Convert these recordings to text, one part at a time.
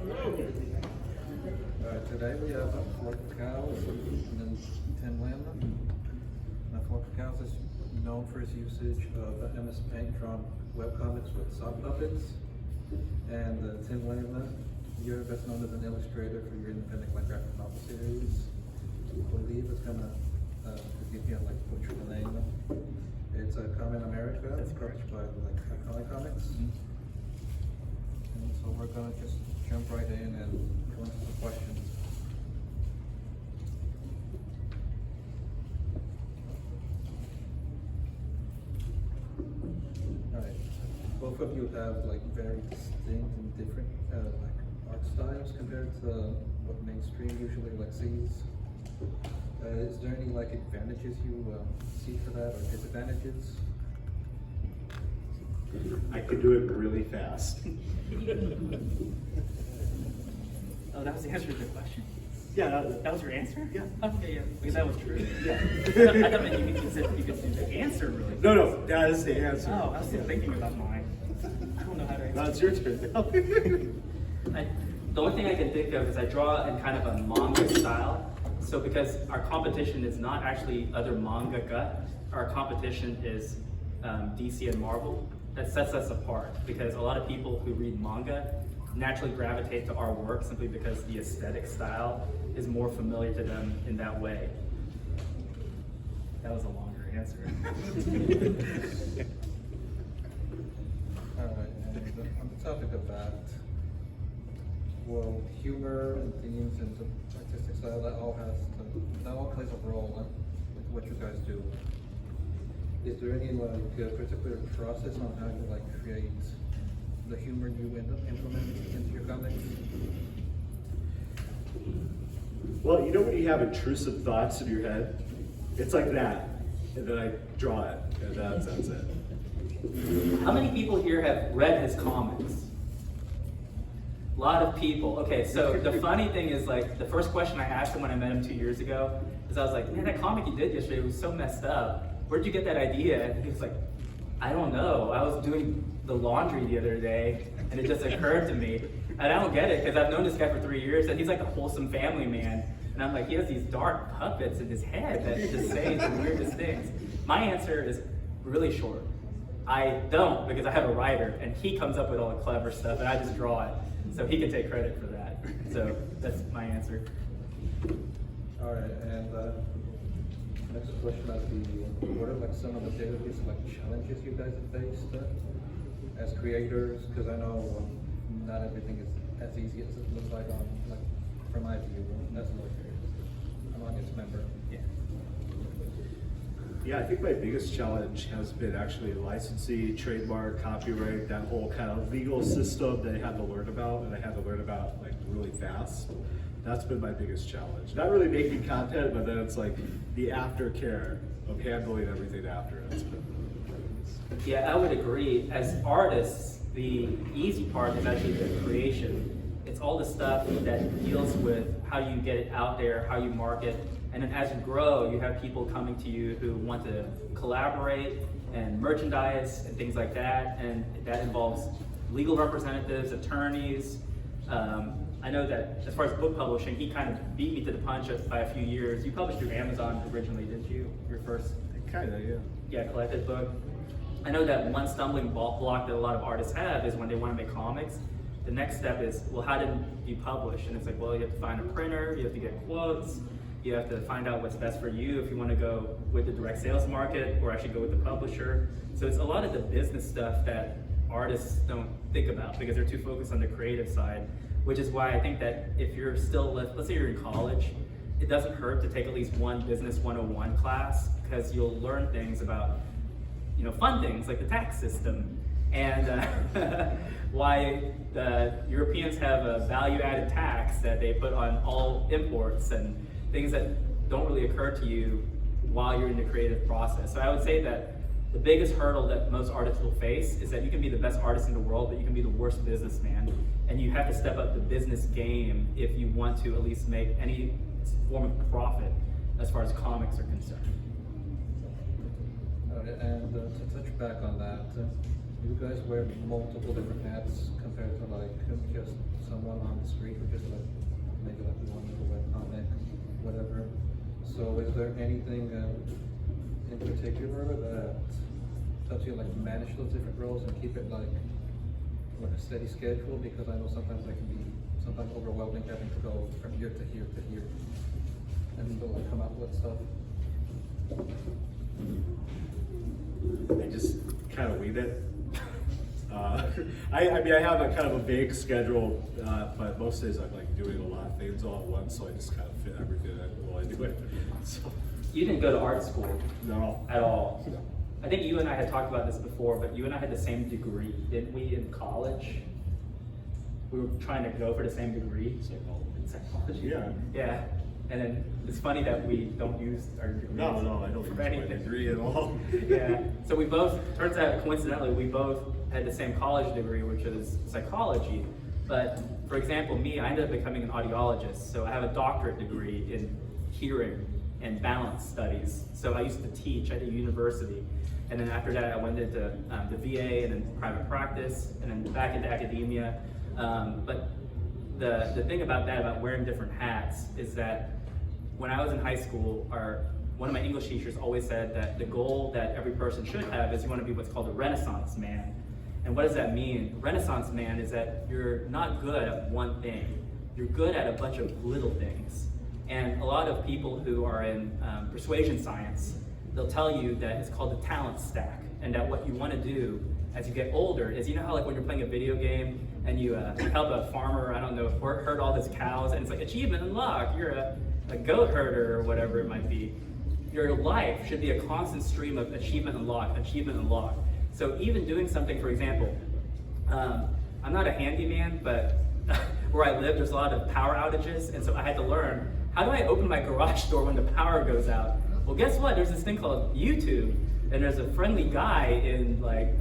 Today we have Flork of Cows and then Tin Lamb. Flork of Cows is known for its usage of MS Paint drawn webcomics with sock puppets. And Tin Lamb, you're best known as an illustrator for your independent graphic novel series. I believe it's gonna give you like butcher the name. It's Kamen America. It's published by Iconic Comics. And so we're gonna just jump right in and go into some questions. Alright, both of you have like very distinct and different art styles compared to what mainstream usually sees. Is there any advantages you see for that or disadvantages? I could do it really fast. Oh, that was the answer to the question. Yeah, That was your answer? Yeah. Okay, yeah. Because that was true. yeah. I thought maybe you could do the answer really. No, that is the answer. Oh, I was still thinking about mine. I don't know how to answer. No, it's your turn. The only thing I can think of is I draw in kind of a manga style. So because our competition is not actually other mangaka, our competition is DC and Marvel. That sets us apart because a lot of people who read manga naturally gravitate to our work simply because the aesthetic style is more familiar to them in that way. That was a longer answer. Alright, and on the topic of that, well, humor and themes and the artistic style, that all plays a role in what you guys do. Is there any particular process on how you create the humor you implement into your comics? Well, you know when you have intrusive thoughts in your head? It's like that. And then I draw it. And that's it. How many people here have read his comics? A lot of people. Okay, so the funny thing is the first question I asked him when I met him 2 years ago is I was like, man, that comic you did yesterday was so messed up. Where'd you get that idea? And he was like, I don't know. I was doing the laundry the other day and it just occurred to me. And I don't get it because I've known this guy for 3 years and he's like a wholesome family man. And I'm like, he has these dark puppets in his head that just say the weirdest things. My answer is really short. I don't because I have a writer and he comes up with all the clever stuff and I just draw it. So he can take credit for that. So that's my answer. All right, and next question would be, what are some of the biggest challenges you guys have faced as creators? Because I know not everything is as easy as it looks like from my view as an audience member. Yeah. Yeah, I think my biggest challenge has been actually licensing, trademark, copyright, that whole kind of legal system that I had to learn about, and I had to learn about really fast. That's been my biggest challenge. Not really making content, but then it's the aftercare of handling everything after it. Yeah, I would agree. As artists, the easy part is actually the creation. It's all the stuff that deals with how you get it out there, how you market, and then as you grow, you have people coming to you who want to collaborate and merchandise and things like that, and that involves legal representatives, attorneys. I know that as far as book publishing, he kind of beat me to the punch by a few years. You published through Amazon originally, didn't you? Your first? Kind of, yeah. Yeah, collected book. I know that one stumbling block that a lot of artists have is when they want to make comics. The next step is, well, how did you publish? And it's well, you have to find a printer, you have to get quotes, you have to find out what's best for you if you want to go with the direct sales market or actually go with the publisher. So it's a lot of the business stuff that artists don't think about because they're too focused on the creative side, which is why I think that if you're still, let's say you're in college, it doesn't hurt to take at least one business 101 class because you'll learn things about, fun things like the tax system and why the Europeans have a value-added tax that they put on all imports and things that don't really occur to you while you're in the creative process. So I would say that the biggest hurdle that most artists will face is that you can be the best artist in the world, but you can be the worst businessman. And you have to step up the business game if you want to at least make any form of profit as far as comics are concerned. And to touch back on that, you guys wear multiple different hats compared to like just someone on the street or just like maybe like one little webcomic, whatever. So is there anything in particular that helps you like manage those different roles and keep it like a steady schedule? Because I know sometimes that can be sometimes overwhelming having to go from here to here to here and still like come up with stuff. I just kind of wing it. I mean, I have a kind of a vague schedule, but most days I'm like doing a lot of things all at once, so I just kind of fit everything while I do it. So, You didn't go to art school no. at all. No. I think you and I had talked about this before, but you and I had the same degree, didn't we, in college? We were trying to go for the same degree. Psychology. Yeah. Yeah. And then it's funny that we don't use our degrees. No, I don't use for my anything. degree at all. Yeah. So we both, turns out coincidentally, we both had the same college degree, which is psychology. But for example, me, I ended up becoming an audiologist. So I have a doctorate degree in hearing and balance studies. So I used to teach at a university. And then after that, I went into the VA and then private practice and then back into academia. But the thing about that, about wearing different hats, is that when I was in high school, one of my English teachers always said that the goal that every person should have is you want to be what's called a Renaissance man. And what does that mean? Renaissance man is that you're not good at one thing. You're good at a bunch of little things. And a lot of people who are in persuasion science, they'll tell you that it's called the talent stack, and that what you want to do as you get older is, you know how like when you're playing a video game and you help a farmer, I don't know, herd all his cows, and it's like achievement unlocked, you're a goat herder or whatever it might be. Your life should be a constant stream of achievement unlocked, achievement unlocked. So even doing something, for example, I'm not a handyman, but where I live, there's a lot of power outages, and so I had to learn, how do I open my garage door when the power goes out? Well, guess what? There's this thing called YouTube, and there's a friendly guy in like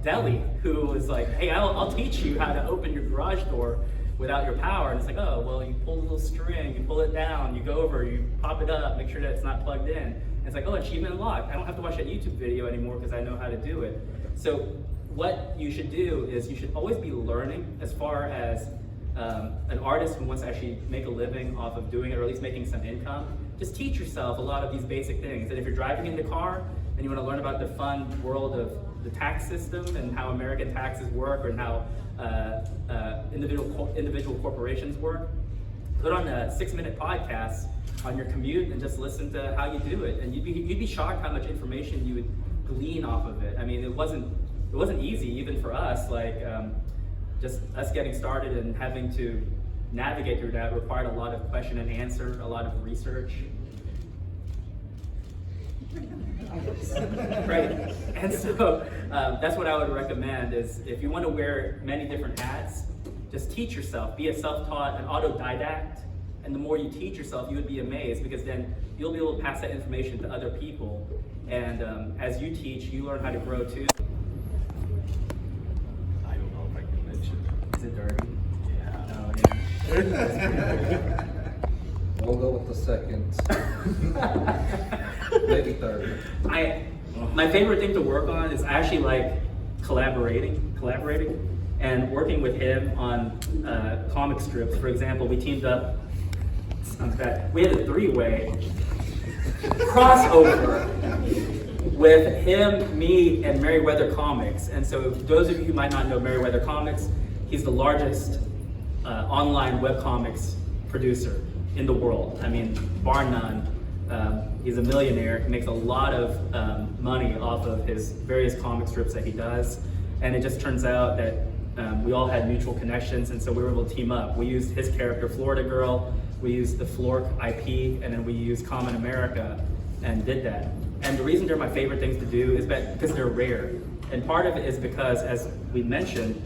Delhi who was like, hey, I'll teach you how to open your garage door without your power. And it's like, oh, well, you pull a little string, you pull it down, you go over, you pop it up, make sure that it's not plugged in. And it's like, oh, achievement unlocked. I don't have to watch that YouTube video anymore because I know how to do it. So what you should do is you should always be learning. As far as an artist who wants to actually make a living off of doing it, or at least making some income, just teach yourself a lot of these basic things. And if you're driving in the car and you want to learn about the fun world of the tax system and how American taxes work, or how individual corporations work, put on a 6-minute podcast on your commute and just listen to how you do it. And you'd be shocked how much information you would glean off of it. I mean, it wasn't easy even for us. Like just us getting started and having to navigate through that required a lot of question and answer, a lot of research. Right, and so that's what I would recommend is if you want to wear many different hats, just teach yourself, be a self-taught, an autodidact, and the more you teach yourself, you would be amazed, because then you'll be able to pass that information to other people, and as you teach, you learn how to grow too. I don't know if I can mention. Is it dirty? Yeah. Oh, yeah. We'll go with the second. Maybe third. My favorite thing to work on is I actually like collaborating and working with him on comic strips. For example, we teamed up, sounds bad, we had a 3-way crossover with him, me, and Merryweather Comics. And so those of you who might not know Merryweather Comics, he's the largest online webcomics producer in the world. I mean, bar none. He's a millionaire. He makes a lot of money off of his various comic strips that he does. And it just turns out that we all had mutual connections, and so we were able to team up. We used his character, Florida Girl, we used the Flork IP, and then we used Kamen America and did that. And the reason they're my favorite things to do is because they're rare. And part of it is because, as we mentioned,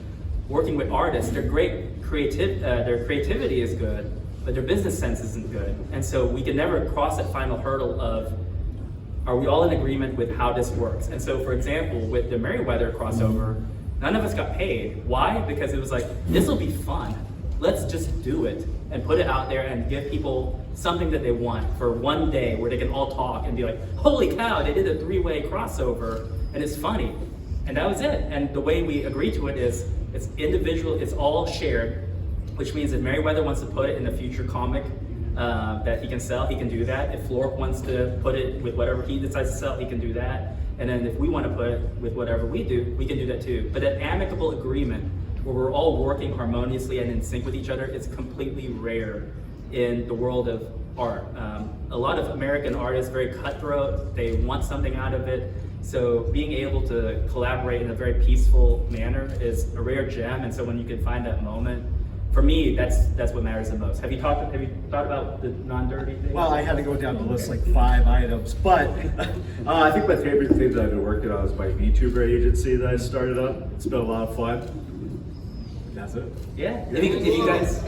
working with artists, their creativity is good, but their business sense isn't good. And so we can never cross that final hurdle of, are we all in agreement with how this works? And so, for example, with the Merryweather crossover, none of us got paid. Why? Because it was like, this will be fun. Let's just do it and put it out there and give people something that they want for one day where they can all talk and be like, holy cow, they did a 3-way crossover and it's funny. And that was it. And the way we agreed to it is it's individual, it's all shared, which means if Merriweather wants to put it in a future comic that he can sell, he can do that. If Flork wants to put it with whatever he decides to sell, he can do that. And then if we want to put it with whatever we do, we can do that too. But an amicable agreement where we're all working harmoniously and in sync with each other is completely rare in the world of art. A lot of American artists, very cutthroat, they want something out of it. So being able to collaborate in a very peaceful manner is a rare gem. And so when you can find that moment, for me, that's what matters the most. Have you thought about the non-dirty thing? Well, I had to go down the list like 5 items, but I think my favorite thing that I've been working on is my VTuber agency that I started up. It's been a lot of fun. That's it. Yeah. If you guys,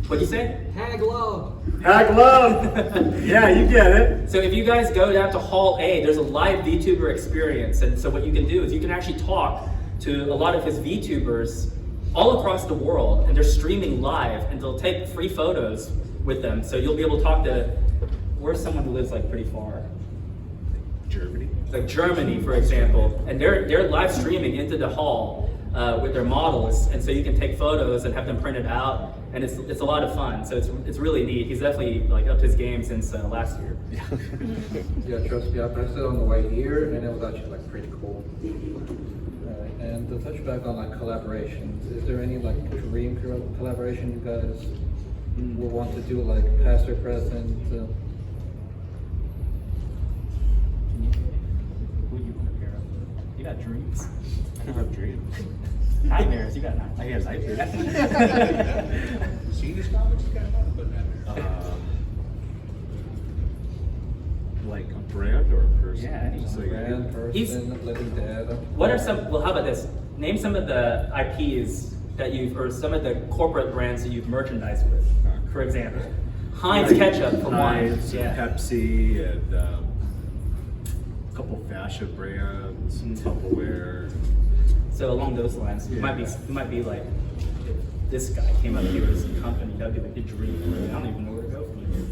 what'd you say? Hag love. Hag love! Yeah, you get it. So if you guys go down to Hall A, there's a live VTuber experience. And so what you can do is you can actually talk to a lot of his VTubers all across the world, and they're streaming live, and they'll take free photos with them. So you'll be able to talk to, where's someone who lives like pretty far? Germany. Like Germany, for example, and they're live streaming into the hall with their models, and so you can take photos and have them printed out, and it's a lot of fun. So it's really neat. He's definitely like upped his game since last year. Yeah, trust me, I pressed it on the way here, and it was actually like pretty cool. And to touch back on like collaborations, is there any like dream collaboration you guys will want to do, like past or present? Who you want to pair up with? You got dreams. I don't have dreams. Nightmares. You got nightmares. I have nightmares. See these comics you got about putting that there? Like a brand or a person? Yeah, Just like Brand, person, living dead. What are some? Well, how about this? Name some of the IPs that you've, or some of the corporate brands that you've merchandised with. For example, Heinz ketchup for wine. Heinz, Yeah. Pepsi, and a couple fashion brands, Tupperware. So along those lines, it might be like if this guy came up here with some company, that'd be like a dream. I don't even know where to go from here.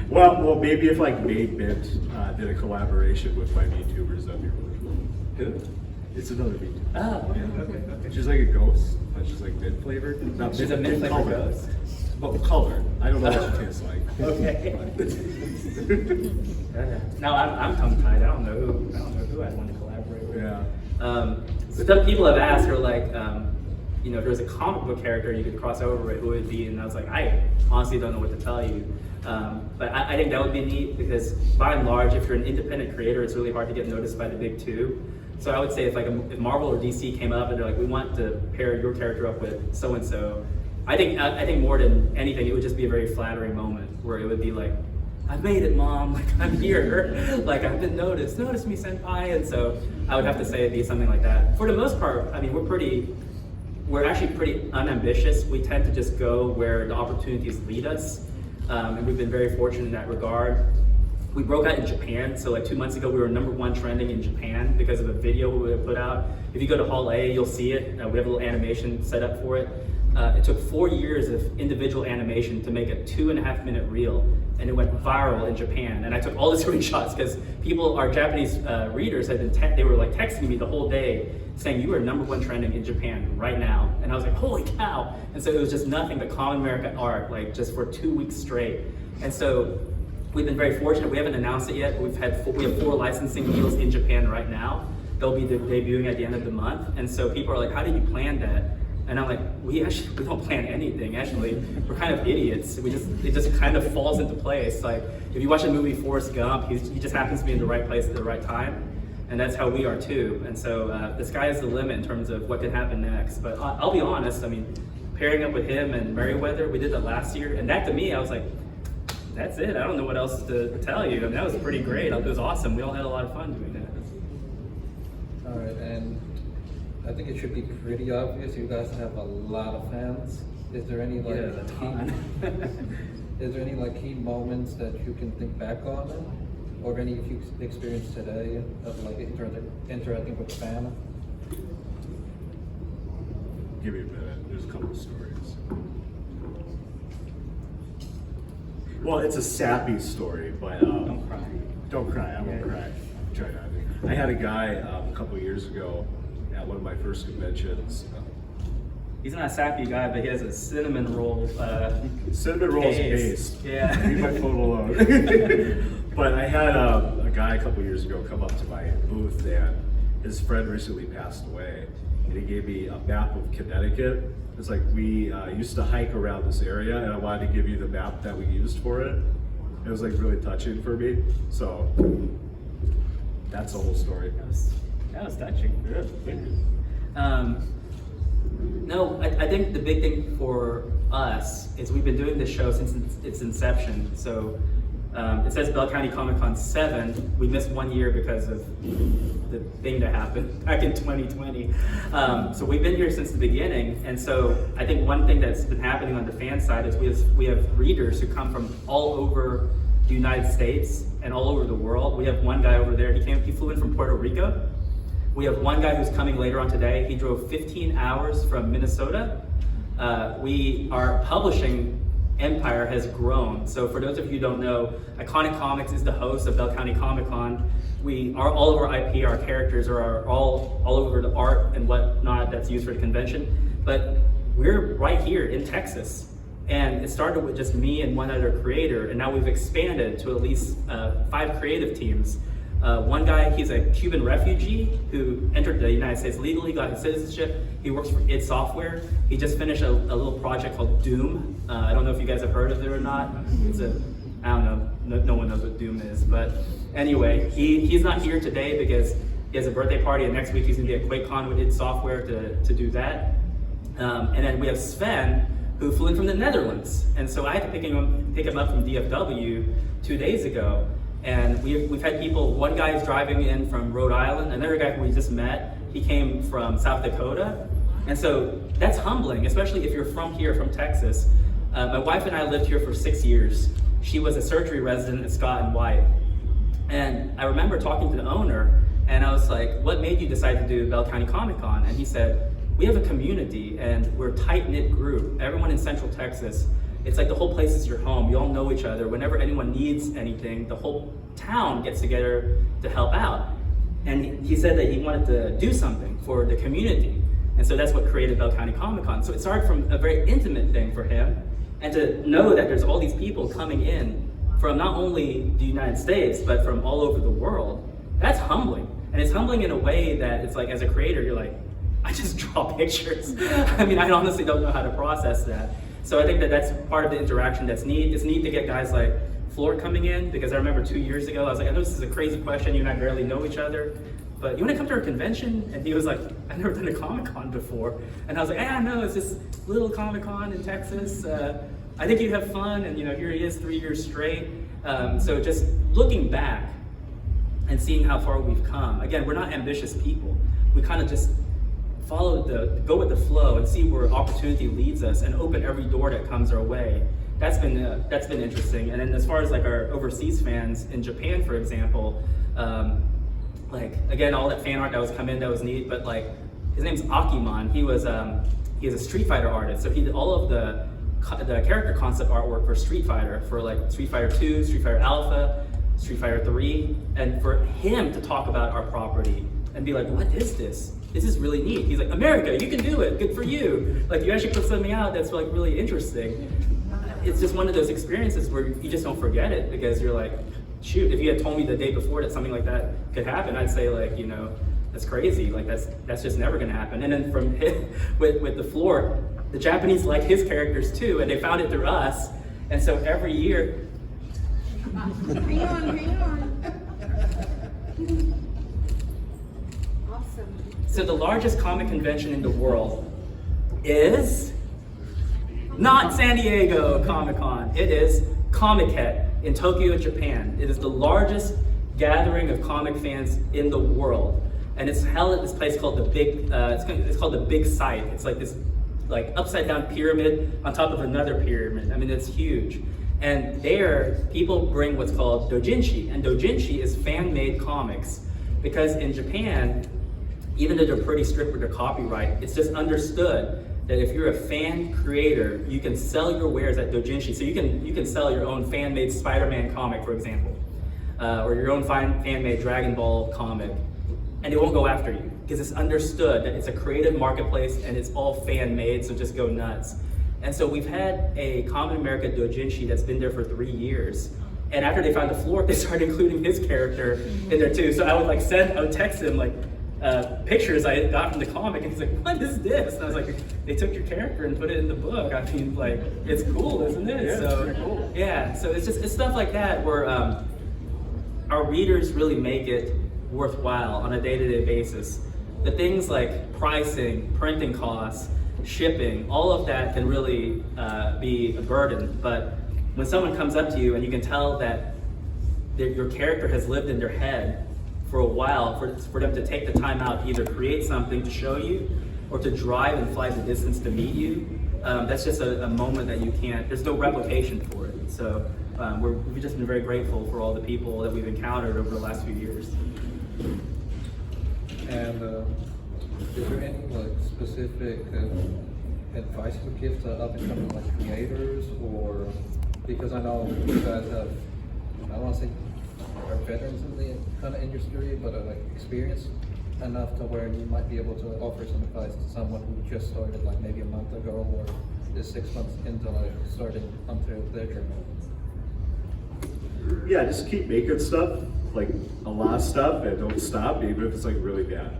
Well, maybe if like Made Mint did a collaboration with my VTubers, that'd be really cool. Who? It's another VTuber. Oh, Yeah. okay. She's like a ghost, but she's like mint flavored. Not There's a mint flavored color. ghost. But color. I don't know what she tastes like. Okay. Now I'm tongue tied. I don't know who I'd want to collaborate with. Yeah. Some people have asked, or like, you know, if there's a comic book character you could cross over with, who would it be? And I was like, I honestly don't know what to tell you. But I think that would be neat because by and large, if you're an independent creator, it's really hard to get noticed by the big two. So I would say if Marvel or DC came up and they're like, we want to pair your character up with so and so, I think more than anything, it would just be a very flattering moment where it would be like, I've made it, Mom. Like I'm here. Like I've been noticed. Notice me, Senpai. And so I would have to say it'd be something like that. For the most part, I mean, we're actually pretty unambitious. We tend to just go where the opportunities lead us. And we've been very fortunate in that regard. We broke out in Japan, so like 2 months ago we were #1 trending in Japan because of a video we put out. If you go to Hall A, you'll see it. We have a little animation set up for it. It took 4 years of individual animation to make a 2.5-minute reel, and it went viral in Japan. And I took all the screenshots because our Japanese readers had been, they were like texting me the whole day saying, you are #1 trending in Japan right now. And I was like, holy cow. And so it was just nothing but common American art, like just for 2 weeks straight. And so we've been very fortunate. We haven't announced it yet. We have 4 licensing deals in Japan right now. They'll be debuting at the end of the month. And so people are like, how did you plan that? And I'm like, we don't plan anything, actually. We're kind of idiots. It just kind of falls into place. Like, if you watch the movie Forrest Gump, he just happens to be in the right place at the right time. And that's how we are too. And so the sky is the limit in terms of what can happen next. But I'll be honest, I mean, pairing up with him and Merriweather, we did that last year. And that to me, I was like, that's it. I don't know what else to tell you. I mean, that was pretty great. It was awesome. We all had a lot of fun doing that. All right, and I think it should be pretty obvious you guys have a lot of fans. Is there any like Yeah, a ton. is there any like key moments that you can think back on, or any you experienced today of like interacting with fans? Give me a minute. There's a couple of stories. Well, it's a sappy story, but Don't cry. don't cry. I won't Yeah. cry. Try not to. I had a guy a couple years ago at one of my first conventions. He's not a sappy guy, but he has a cinnamon roll. Cinnamon rolls paste. paste. Yeah. Leave my phone alone. But I had a guy a couple years ago come up to my booth, and his friend recently passed away. And he gave me a map of Connecticut. It's like, we used to hike around this area, and I wanted to give you the map that we used for it. It was like really touching for me. So that's the whole story. That was touching. No, I think the big thing for us is we've been doing this show since its inception. So it says Bell County Comic Con 7. We missed 1 year because of the thing that happened back in 2020. So we've been here since the beginning. And so I think one thing that's been happening on the fan side is we have readers who come from all over the United States and all over the world. We have one guy over there, he flew in from Puerto Rico. We have one guy who's coming later on today. He drove 15 hours from Minnesota. Our publishing empire has grown. So for those of you who don't know, Iconic Comics is the host of Bell County Comic Con. All of our IP, our characters are all over the art and whatnot that's used for the convention. But we're right here in Texas. And it started with just me and one other creator, and now we've expanded to at least 5 creative teams. One guy, he's a Cuban refugee who entered the United States legally, got his citizenship. He works for id Software. He just finished a little project called Doom. I don't know if you guys have heard of it or not. I don't know, no one knows what Doom is. But anyway, he's not here today because he has a birthday party, and next week he's gonna be at QuakeCon with id Software to do that. And then we have Sven, who flew in from the Netherlands. And so I had to pick him up from DFW 2 days ago. And we've had people, one guy is driving in from Rhode Island, another guy who we just met, he came from South Dakota. And so that's humbling, especially if you're from here, from Texas. My wife and I lived here for 6 years. She was a surgery resident at Scott and White. And I remember talking to the owner, and I was like, what made you decide to do Bell County Comic Con? And he said, we have a community and we're a tight-knit group. Everyone in Central Texas, it's like the whole place is your home. You all know each other. Whenever anyone needs anything, the whole town gets together to help out. And he said that he wanted to do something for the community. And so that's what created Bell County Comic Con. So it started from a very intimate thing for him. And to know that there's all these people coming in from not only the United States, but from all over the world, that's humbling. And it's humbling in a way that it's like, as a creator, you're like, I just draw pictures. I mean, I honestly don't know how to process that. So I think that that's part of the interaction that's neat. It's neat to get guys like Flork coming in, because I remember 2 years ago, I was like, I know this is a crazy question, you and I barely know each other, but you wanna come to our convention? And he was like, I've never done a Comic-Con before. And I was like, no, it's this little Comic-Con in Texas. I think you'd have fun, and here he is 3 years straight. So just looking back and seeing how far we've come. Again, we're not ambitious people. We kind of just go with the flow and see where opportunity leads us and open every door that comes our way. That's been interesting. And then as far as like our overseas fans in Japan, for example, like again, all that fan art that was come in, that was neat. But like his name's Akiman. He is a Street Fighter artist. So he did all of the character concept artwork for Street Fighter, for like Street Fighter 2, Street Fighter Alpha, Street Fighter 3, and for him to talk about our property and be like, what is this? This is really neat. He's like, America, you can do it. Good for you. Like, you actually put something out that's like really interesting. It's just one of those experiences where you just don't forget it, because you're like, shoot, if you had told me the day before that something like that could happen, I'd say like, that's crazy. Like that's just never gonna happen. And then from with the Flork, the Japanese like his characters too, and they found it through us. And so every year, Hang on. Awesome. so the largest comic convention in the world is not San Diego Comic-Con. It is Comic-Con in Tokyo, Japan. It is the largest gathering of comic fans in the world, and it's held at this place called the Big. It's called the Big Sight. It's like this, like upside down pyramid on top of another pyramid. I mean, it's huge. And there, people bring what's called doujinshi, and doujinshi is fan-made comics, because in Japan, even though they're pretty strict with their copyright, it's just understood that if you're a fan creator, you can sell your wares at doujinshi. So you can sell your own fan-made Spider-Man comic, for example. or your own fan-made Dragon Ball comic, and they won't go after you because it's understood that it's a creative marketplace and it's all fan-made, so just go nuts. And so we've had a Kamen America doujinshi that's been there for 3 years. And after they found the Flork, they started including his character in there too. So I would text him like pictures I got from the comic, and he's like, "What is this?" And I was like, "They took your character and put it in the book." I mean, like, it's cool, isn't it? Yeah, So it's pretty cool. yeah, so it's stuff like that where our readers really make it worthwhile on a day-to-day basis. The things like pricing, printing costs, shipping, all of that can really be a burden. But when someone comes up to you and you can tell that your character has lived in their head for a while, for them to take the time out to either create something to show you or to drive and fly the distance to meet you, that's just a moment that you can't, there's no replication for it. So we've just been very grateful for all the people that we've encountered over the last few years. And is there any like specific advice you would give to up and coming like creators, or because I know you guys have, I don't want to say are veterans in the kind of industry, but are like experienced enough to where you might be able to offer some advice to someone who just started like maybe a month ago or is 6 months into like starting onto their journey. Yeah, just keep making stuff, like a lot of stuff, and don't stop, even if it's like really bad.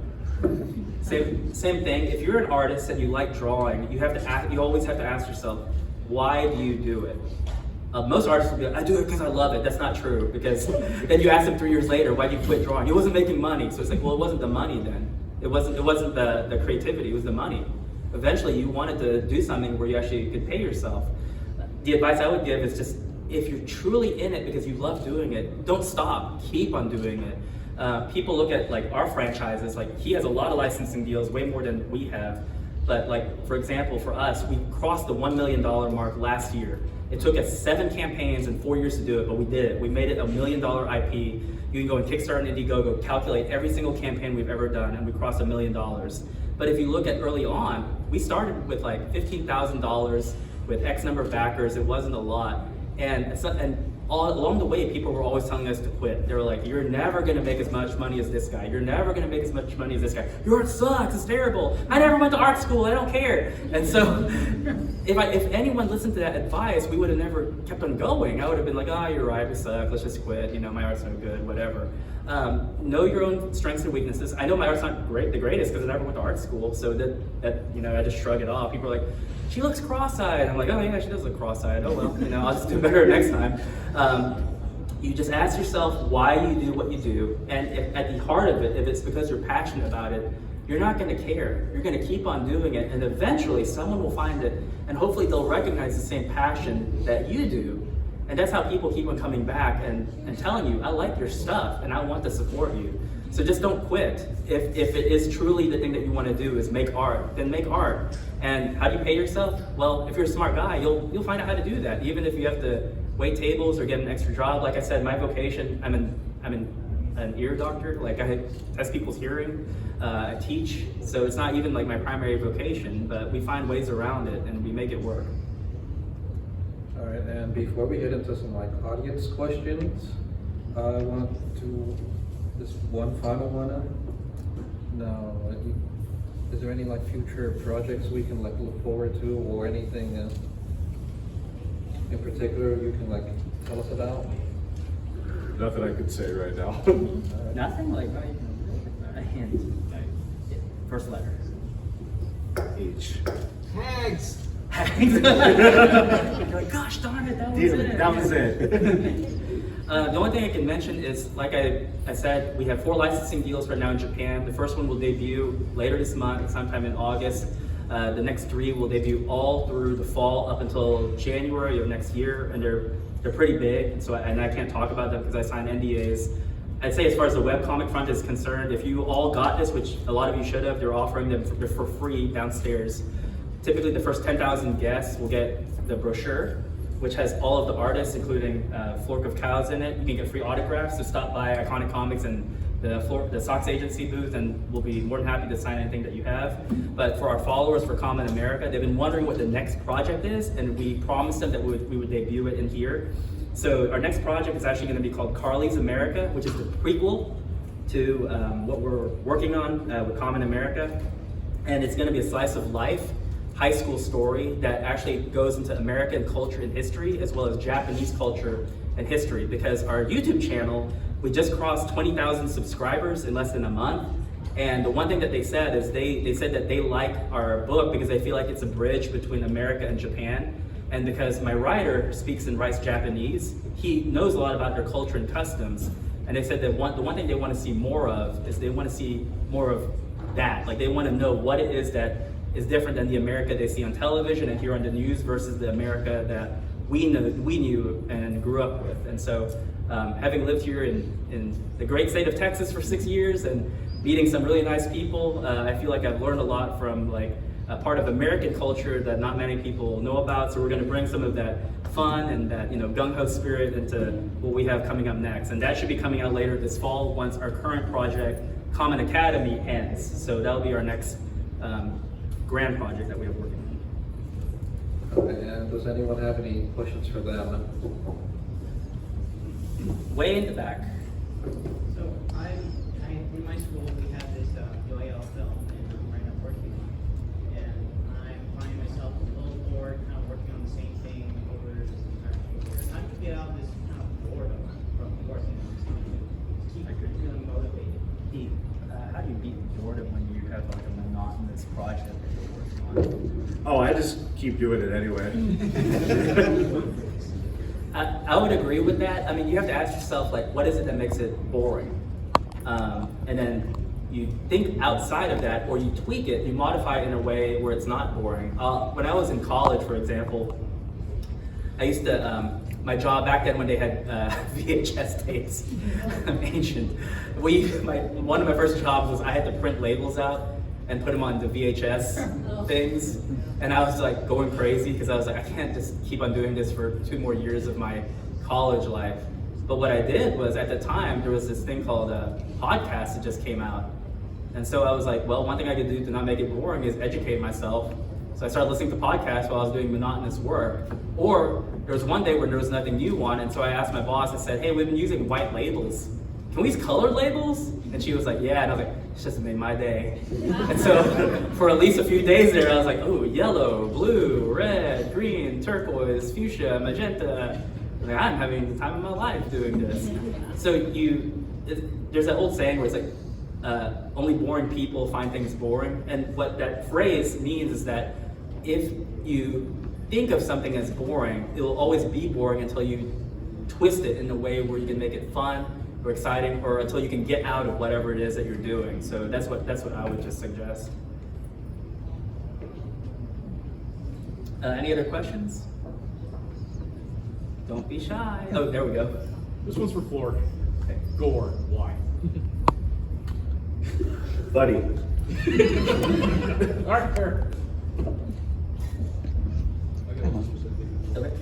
Same thing. If you're an artist and you like drawing, you always have to ask yourself, why do you do it? Most artists will be like, I do it because I love it. That's not true, because then you ask them 3 years later, why did you quit drawing? You wasn't making money. So it's like, well, it wasn't the money then. It wasn't the creativity, it was the money. Eventually you wanted to do something where you actually could pay yourself. The advice I would give is just, if you're truly in it because you love doing it, don't stop, keep on doing it. People look at like our franchises, like he has a lot of licensing deals, way more than we have. But like, for example, for us, we crossed the $1 million mark last year. It took us 7 campaigns and 4 years to do it, but we did it. We made it a $1 million IP. You can go on Kickstarter and Indiegogo, calculate every single campaign we've ever done, and we crossed $1 million. But if you look at early on, we started with like $15,000 with X number of backers. It wasn't a lot. And all along the way, people were always telling us to quit. They were like, you're never gonna make as much money as this guy. You're never gonna make as much money as this guy. Your art sucks, it's terrible. I never went to art school, I don't care. And so, if anyone listened to that advice, we would have never kept on going. I would have been like, oh, you're right, we suck, let's just quit. You know, my art's no good, whatever. Know your own strengths and weaknesses. I know my art's not the greatest because I never went to art school, so that you know, I just shrug it off. People are like, she looks cross-eyed. I'm like, oh yeah, she does look cross-eyed. Oh well, you know, I'll just do better next time. You just ask yourself why you do what you do, and if, at the heart of it, if it's because you're passionate about it, you're not going to care. You're going to keep on doing it, and eventually someone will find it, and hopefully they'll recognize the same passion that you do. And that's how people keep on coming back and telling you, I like your stuff and I want to support you. So just don't quit. If it is truly the thing that you want to do is make art, then make art. And how do you pay yourself? Well, if you're a smart guy, you'll find out how to do that. Even if you have to wait tables or get an extra job. Like I said, my vocation, I'm an ear doctor. Like I test people's hearing, I teach. So it's not even like my primary vocation, but we find ways around it and we make it work. All right, and before we get into some like audience questions, I want to, this one final one. Now, is there any like future projects we can like look forward to, or anything in particular you can like tell us about? Nothing I could say right now. Nothing? Like not even a hint. First letter. H. Hags! You're like, gosh darn it, that was it. That was it. The only thing I can mention is, like I said, we have 4 licensing deals right now in Japan. The first one will debut later this month, sometime in August. The next 3 will debut all through the fall up until January of next year, and they're pretty big. And so I can't talk about them because I signed NDAs. I'd say as far as the webcomic front is concerned, if you all got this, which a lot of you should have, they're offering them for free downstairs. Typically the first 10,000 guests will get the brochure, which has all of the artists, including Flork of Cows in it. You can get free autographs, so stop by Iconic Comics and the Sox Agency booth, and we'll be more than happy to sign anything that you have. But for our followers for Kamen America, they've been wondering what the next project is, and we promised them that we would debut it in here. So our next project is actually going to be called Carly's America, which is the prequel to what we're working on with Kamen America. And it's going to be a slice of life high school story that actually goes into American culture and history, as well as Japanese culture and history, because our YouTube channel, we just crossed 20,000 subscribers in less than a month. And the one thing that they said is they said that they like our book because they feel like it's a bridge between America and Japan. And because my writer speaks and writes Japanese, he knows a lot about their culture and customs. And they said that the one thing they want to see more of is they want to see more of that. Like they want to know what it is that is different than the America they see on television and hear on the news versus the America that we knew and grew up with. And so having lived here in the great state of Texas for 6 years and meeting some really nice people, I feel like I've learned a lot from like a part of American culture that not many people know about. So we're going to bring some of that fun and that gung-ho spirit into what we have coming up next. And that should be coming out later this fall once our current project, Kamen Academy, ends. So that'll be our next grand project that we have working on. Okay, and does anyone have any questions for them? Way in the back. So in my school we have this UAL film, and I'm right now working on it. And I'm finding myself a little bored, kind of working on the same thing over this entire year. How do you get out of this kind of boredom from working on something to keep feeling motivated? How do you beat boredom when you have like a monotonous project that you're working on? Oh, I just keep doing it anyway. I would agree with that. I mean, you have to ask yourself, like, what is it that makes it boring? And then you think outside of that, or you tweak it, you modify it in a way where it's not boring. When I was in college, for example, I used to, my job back then when they had VHS tapes, ancient. One of my first jobs was I had to print labels out and put them on the VHS things. And I was like going crazy because I was like, I can't just keep on doing this for 2 more years of my college life. But what I did was at the time, there was this thing called a podcast that just came out. And so I was like, well, one thing I could do to not make it boring is educate myself. So I started listening to podcasts while I was doing monotonous work. Or there was one day when there was nothing new on, and so I asked my boss, I said, hey, we've been using white labels. Can we use colored labels? And she was like, yeah, and I was like, it's just made my day. And so for at least a few days there, I was like, oh, yellow, blue, red, green, turquoise, fuchsia, magenta. Like, I'm having the time of my life doing this. So there's that old saying where it's like, only boring people find things boring. And what that phrase means is that if you think of something as boring, it will always be boring until you twist it in a way where you can make it fun or exciting, or until you can get out of whatever it is that you're doing. So that's what I would just suggest. Any other questions? Don't be shy. Oh, there we go. This one's for Flork. Okay. Gore, why? Buddy. All right, fair. Okay.